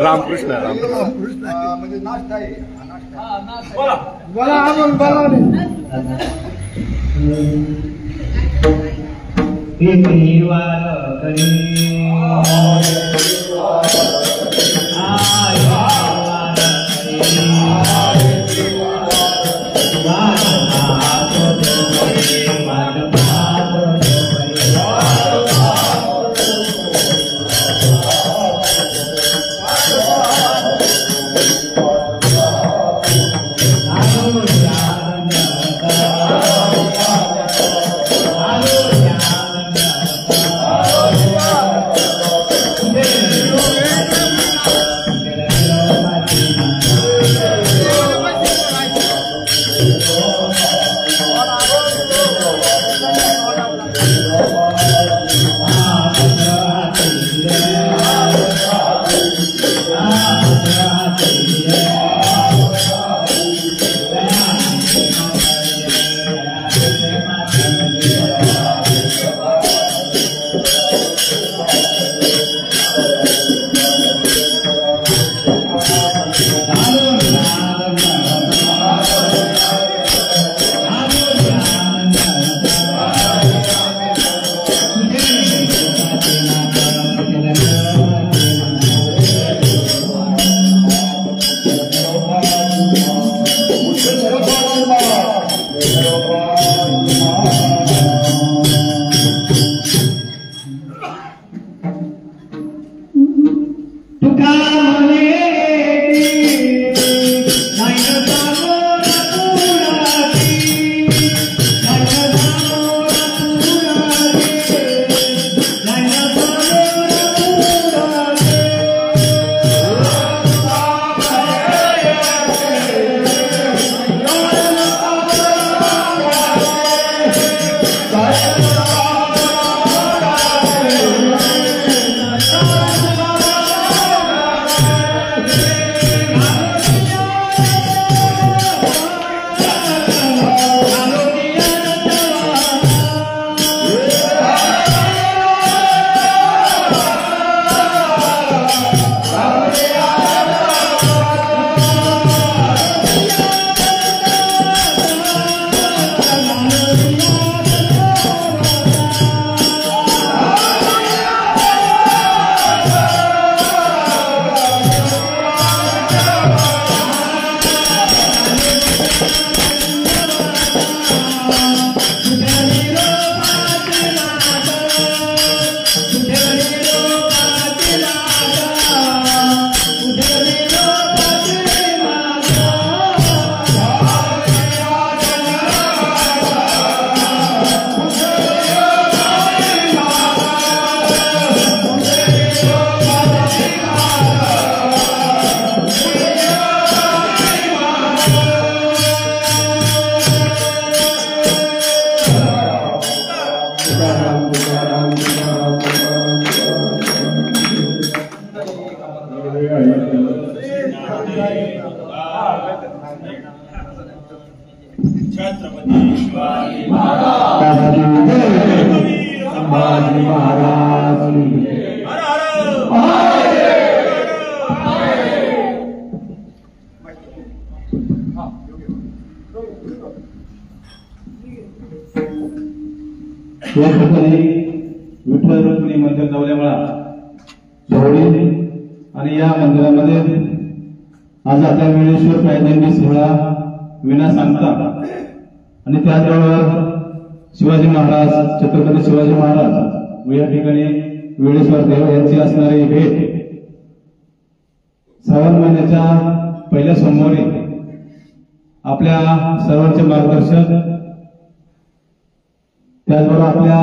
रामकृष्ण म्हणजे नाश्ता आहे बोला आम्हाला बोला छत्रपती शिवाजी महाराज संभाजी महाराज हर हर या ठिकाणी विठ्ठल रुक्मिणी मंदिर जवळमळा सोहळी आणि या मंदिरामध्ये आज आपल्या वेळेश्वर पायदंडी सोहळा विना सांगता आणि त्याचबरोबर शिवाजी महाराज छत्रपती शिवाजी महाराज व या ठिकाणी वेळेश्वर देव यांची असणारी भेट श्रावण महिन्याच्या पहिल्या सोमवारी आपल्या सर्वांचे मार्गदर्शक त्याचबरोबर आपल्या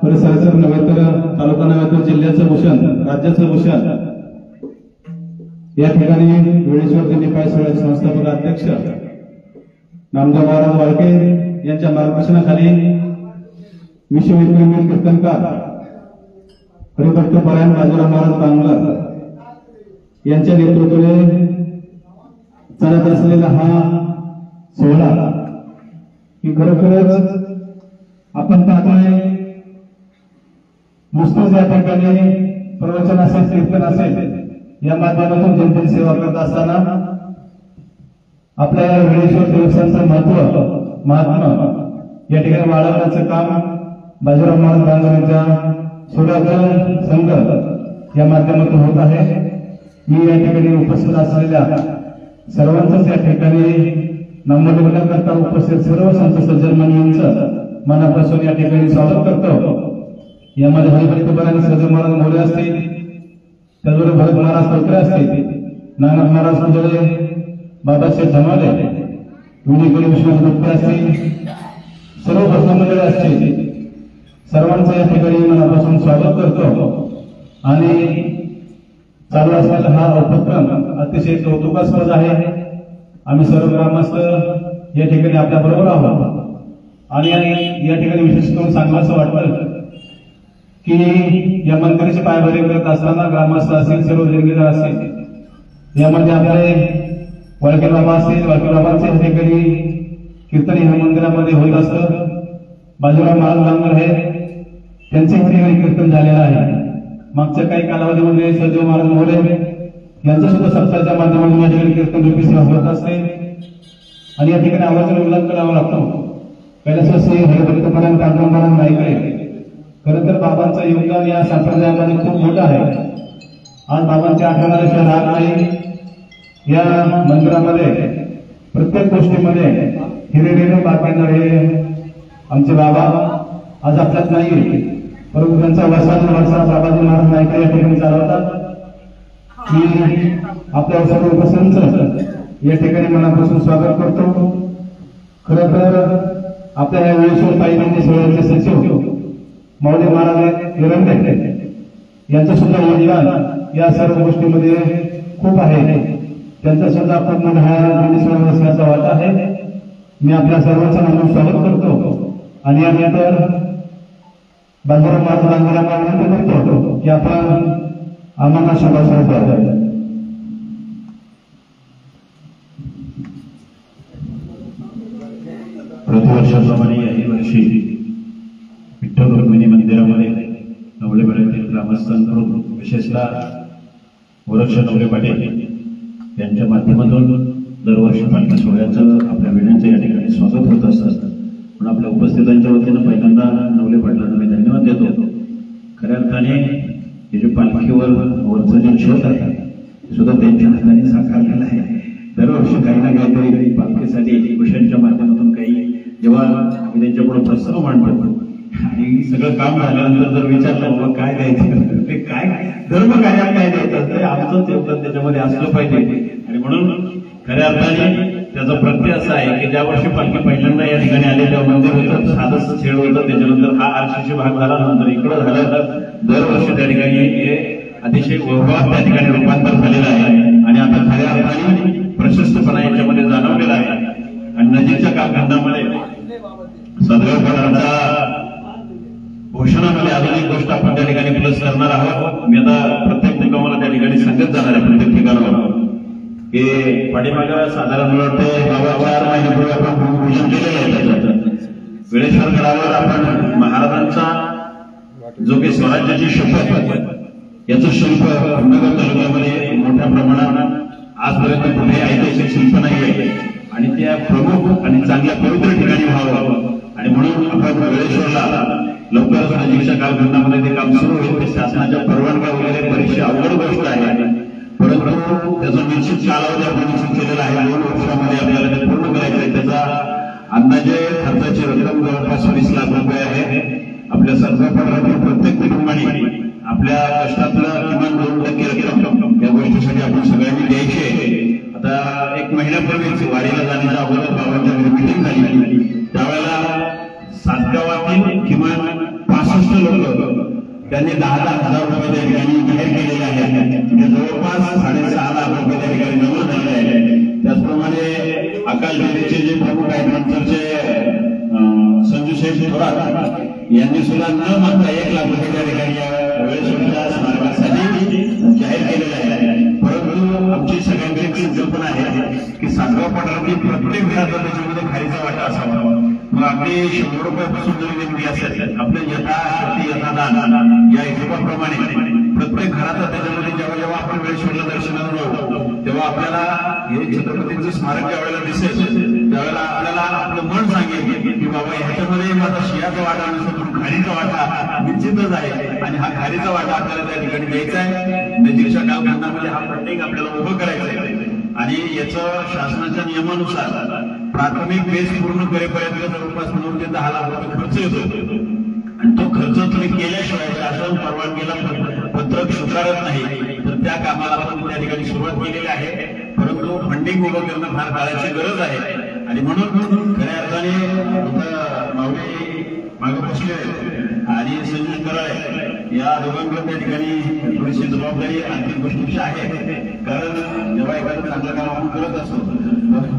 परिसराचं नव्हे तर तालुका नव्हे तर जिल्ह्याचं भूषण राज्याचं भूषण या ठिकाणी वेळेश्वर दिंडी पाय सोहळ्याचे संस्थापक अध्यक्ष नामदेव महाराज वाळके यांच्या मार्गदर्शनाखाली विश्वविक्रमी कीर्तनकार हरिभक्त परायण बाजीराव महाराज बांगला यांच्या नेतृत्वाने चालत असलेला हा सोहळा की खरोखरच आपण पाहतोय नुसतंच या ठिकाणी प्रवचन असेल कीर्तन असेल या माध्यमातून जनतेची सेवा करत असताना आपल्या या वेळेश्वर देवस्थानचं महत्व महात्मा या ठिकाणी वाढवण्याचं काम बाजीराव महाराज बांगला यांच्या सुराचं संघ या माध्यमातून होत आहे. मी या ठिकाणी उपस्थित असलेल्या सर्वांचंच या ठिकाणी नामोल्लेख करता उपस्थित सर्व संत सज्जन मंडळींचं मनापासून या ठिकाणी स्वागत करतो. यामध्ये हरिभक्त परायण सज्जन महाराज मोरे असतील, त्याचबरोबर भरत महाराज तोत्रे असतील, नानाथ महाराज कुंजळे, बाबासाहेब धमाले, विजयगिरी विश्वनाथ गुप्ते असतील, सर्व भक्त मंडळी असतील, सर्वांचं या ठिकाणी मनापासून स्वागत करतो. आणि चालू असलेला हा उपक्रम अतिशय कौतुकास्पद आहे. आम्ही सर्व ग्रामस्थ या ठिकाणी आपल्या बरोबर आहोत आणि या ठिकाणी विशेष करून सांगावं वाटतं की या मंदिराची पायभरणी करत असताना ग्रामस्थ असतील, सर्व देणगीदार असतील, यामध्ये आपले वाळके बाबा असतील, वाळके बाबांचे या ठिकाणी कीर्तन ह्या मंदिरामध्ये होत असतं. बाजीराव महाराज बांगल हे त्यांचे या ठिकाणी कीर्तन झालेलं आहे. मागच्या काही कालावधीमध्ये सज्जन महाराज मोरे यांचं सुद्धा सप्ताहाच्या माध्यमातून या ठिकाणी कीर्तन रूपी सेवा होत असते आणि या ठिकाणी आवाजाचा उल्लेख करावा लागतो. कैलासवासी हरिभक्त परायण कांतराव महाराज नाईकडे खरं तर बाबांचं योगदान या संप्रदायामध्ये खूप मोठं आहे. आज बाबांच्या आठवणाऱ्याशिवाय राहत नाही. या मंदिरामध्ये प्रत्येक गोष्टीमध्ये हिरिरीने बाग घेणारे आमचे बाबा आज आपल्यात नाही, परंतु त्यांचा वर्षा बाबाजी महाराज नाईक या ठिकाणी चालवतात. मी आपल्या सर्व उपस्थितांचं या ठिकाणी मनापासून स्वागत करतो. खरं तर आपल्या या वेळेश्वर ताईनंदी सोहळ्याचे सचिव माऊली महाराज निरंजन यांचं सुद्धा योगदान या सर्व गोष्टीमध्ये खूप आहे. त्यांचा सुद्धा खूप मोठा हा वाटा आहे. मी आपल्या सर्वांचं म्हणून स्वागत करतो आणि यानंतर बाजारात माझं बांधकाम विनंती करतो की आपण आम्हाला शुभाशय द्या. प्रतिवर्षाप्रमाणे याही वर्षी विठ्ठल रुक्मिणी मंदिरामध्ये नवलेपाड्यातील ग्रामस्थांकडून विशेषतः वरक्ष नवले पाटील यांच्या माध्यमातून दरवर्षी पालखी सोहळ्याचं आपल्या वेळेचं या ठिकाणी स्वागत होत असतं. पण आपल्या उपस्थितांच्या वतीनं पहिल्यांदा नवले पाटलांना मी धन्यवाद देतो. खऱ्या अर्थाने हे जे पालखीवर वरचं जे छत आहे ते सुद्धा त्यांच्या हाताने साकारलेलं आहे. दरवर्षी काही ना काहीतरी पालखीसाठी भूषणच्या माध्यमातून काही जेव्हा आम्ही त्यांच्यापुढे प्रस्ताव मांडतो आणि सगळं काम झाल्यानंतर जर विचारलं बाबा काय द्यायचं ते काय धर्म कार्यात काय द्यायचं तर आमचंच योगदान त्याच्यामध्ये असलं पाहिजे. आणि म्हणून खऱ्या अर्थाने त्याचा प्रत्यय असा आहे की ज्या वर्षी पालखी पहिल्यांदा या ठिकाणी आले तेव्हा मंदिर होतं, साधंच खेळ होतं. त्याच्यानंतर हा आरशीशी भाग झाला, नंतर इकडं झालं. दरवर्षी त्या ठिकाणी हे अतिशय वैभवात त्या ठिकाणी रूपांतर झालेलं आहे आणि आता खऱ्या अर्थाने प्रशस्तपणा याच्यामध्ये जाणवलेला आहे. आणि नजीकच्या कालखंडामध्ये सदगावकरांचा घोषणामध्ये अजून एक गोष्ट आपण त्या ठिकाणी प्लस करणार आहोत. मी आता प्रत्येक मुकामाला त्या ठिकाणी सांगत जाणार आहे प्रत्येक ठिकाणावर की पाठीमागं साधारण मला वाटतं 4 महिन्यापूर्वी आपण भूमिपूजन केलेलं आहे. वेळेश्वर गडावर आपण महाराजांचा जो काही स्वराज्याची शपथ याचं शिल्प नगर तालुक्यामध्ये मोठ्या प्रमाणात आजपर्यंत कुठे ऐतिहासिक शिल्प नाही आहे आणि त्या प्रमुख आणि चांगल्या पवित्र ठिकाणी व्हावं. आणि म्हणून आपण वेळेश्वरला लवकरच नजीकच्या कालखंडामध्ये ते काम सुरू होईल. ते शासनाच्या परवानग्या वगैरे बरीचशी अवघड गोष्ट आहे, परंतु त्याचा निश्चित कालावधी आपण निश्चित केलेला आहे. 2 वर्षामध्ये आपल्याला ते पूर्ण करायचं आहे. त्याचा अंदाजे खर्चाची रक्कम जवळपास 20 लाख रुपये आहे. आपल्या सरकारकडे प्रत्येक कुटुंबाने आपल्या कष्टातलं किमान 2% रक्कम या गोष्टीसाठी आपण सगळ्यांनी द्यायची आहे. आता 1 महिन्यापूर्वीच वारीला जाण्याच्या अगोदर बाबांच्या घरी मिटिंग झाली. त्यावेळेला सातगावातील किमान 65 लोक त्यांनी 10,000 रुपये त्या ठिकाणी जाहीर केलेले आहेत. म्हणजे जवळपास 6.5 लाख रुपये त्या ठिकाणी जमा झालेले आहेत. त्याचप्रमाणे अकाल डेअरीचे जे प्रमुख आहेत नंतरचे संजू शेठ थोरात यांनी सुद्धा न मागता 1 लाख रुपये त्या ठिकाणी वेळेश्वरच्या स्मारकासाठी जाहीर केलेले आहे. परंतु आमची सगळ्यांची संकल्पना आहे की सातगाव पठारातील प्रत्येक घराचा त्याच्यामध्ये खारीचा वाटा असावा. मग अगदी 100 रुपयापासून जरी देणगी असेल आपल्या यथाशक्ती यथादान या हिशोबाप्रमाणे प्रत्येक घराचा त्याच्यामध्ये जेव्हा जेव्हा आपण वेळेश्वरला दर्शनाला जाऊ तेव्हा आपल्याला हे छत्रपतींचं स्मारक ज्या वेळेला दिसेल त्यावेळेला आपल्याला आपलं मन सांगेल की बाबा ह्याच्यामध्ये माझा शियाचा वाटा नसेल पण खारीचा वाटा निश्चितच आहे. आणि हा खारीचा वाटा आपल्याला त्या ठिकाणी द्यायचा आहे. नजीकच्या कालखंडामध्ये हा फंडिंग आपल्याला उभं करायचं आहे आणि याचं शासनाच्या नियमानुसार प्राथमिक बेस पूर्ण करेपर्यंत जवळपास 9 ते 10 लाख रुपये खर्च येतो. आणि तो खर्च तुम्ही केल्याशिवाय शासन परवानगीला पत्रक स्वीकारत नाही तर त्या कामाला आपण त्या ठिकाणी सुरुवात केलेली आहे. परंतु फंडिंग उभं करणं फार काळाची गरज आहे. आणि म्हणून खऱ्या अर्थाने माऊली मागे बसले आणि संजय कराळे या दोघांकडे त्या ठिकाणी थोडीशी जबाबदारी आर्थिक गोष्टीची आहे. कारण जेव्हा एखादं चांगलं काम आपण करत असतो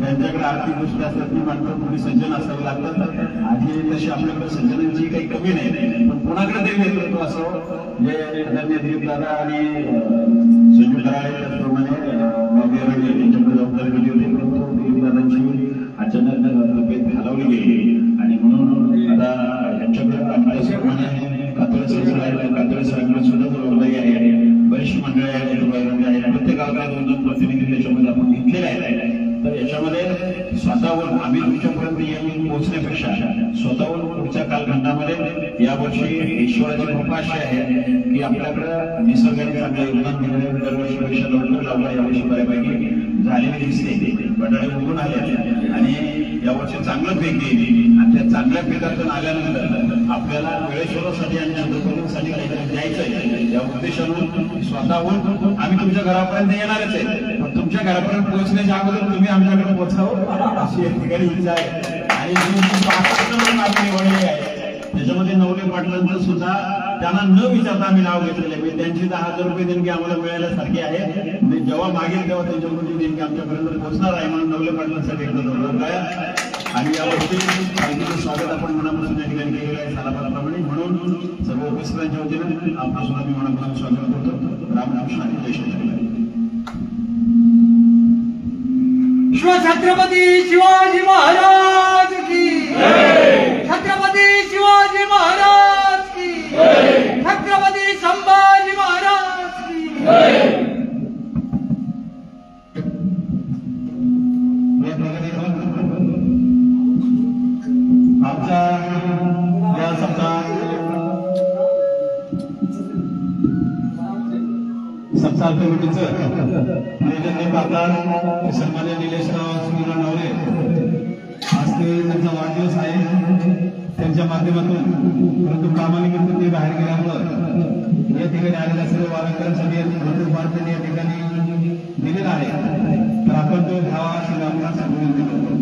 त्यांच्याकडे आर्थिक गोष्टी असतात ती माणसं थोडी सज्जन असावी लागतात. आधी तशी आपल्याकडे सज्जनांची काही कमी नाही पण कोणाकडे तरी नेतृत्व असं जे दिलीप दादा आणि संजय कराळे त्याचप्रमाणे यांच्याकडे जबाबदारी दिली होती. परंतु दिलीप दादांची अचानक तब्येत खालावली गेली आणि म्हणून आता यांच्याकडे कातळे साहेबांकडे सुद्धा जबाबदारी आहे. बरीचशी मंडळी आहेत प्रत्येक गावाला 2-2 प्रतिनिधी त्याच्यामध्ये आपण घेतलेले आहेत. तर याच्यामध्ये स्वतःहून आम्ही तुमच्यापर्यंत येऊन पोहोचण्यापेक्षा स्वतःहून पुढच्या कालखंडामध्ये यावर्षी ईश्वराची कृपा अशी आहे की आपल्याकडं निसर्गाने चांगलं योगदान दिलेलं दरवर्षीपेक्षा लवकर लावला यावर्षी बऱ्यापैकी झालेली दिसते. बटाटे उगून आले आणि यावर्षी चांगलं पीक येईल आणि त्या चांगल्या पिकातून आल्यानंतर आपल्याला वेळेश्वरासाठी आणि चंद्रपूरसाठी काहीतरी द्यायचंय या उद्देशानं स्वतःहून आम्ही तुमच्या घरापर्यंत येणारच आहे, पण तुमच्या घरापर्यंत पोहोचण्याच्या अगोदर तुम्ही आमच्याकडे पोहोचावं अशी एक ठिकाणी इच्छा आहे. आणि आपली निवडली आहे त्याच्यामध्ये नवले पाटलांचं सुद्धा त्यांना न विचारता आम्ही नाव घेतलेलं आहे. त्यांची 10,000 रुपये देणगी आम्हाला मिळाल्यासारखी आहे. जेव्हा मागेल तेव्हा त्यांच्याकडून देणगी आमच्यापर्यंत पोहोचणार आहे म्हणून नवले पाटलांसाठी एकदा धन्यवाद आहे. आणि यावर्षी पालखीचं स्वागत आपण मनापासून या ठिकाणी केलेलं आहे सालाबादप्रमाणे. म्हणून सर्व उपस्थितांच्या वतीनं आपल्यासून आम्ही मनापासून स्वागत करतो. रामकृष्ण आणि जय श्री छत्रपती शिवाजी महाराज की छत्रपती शिवाजी महाराज की छत्रपती संभाजी महाराज की आमच्या या सप्ताह कमिटीचं नियोजन पाहतात सन्मान्य निलेशराव सुनीलराव नवरे आज ते त्यांचा वाढदिवस आहे. त्यांच्या माध्यमातून परंतु कामानिमित्त ते बाहेर गेल्यामुळं या ठिकाणी आलेल्या सर्व वारकऱ्यांसाठी भरपूर फार त्यांनी या ठिकाणी दिलेला आहे. तर आपण तो घ्यावा अशी आपल्याला विनंती करतो.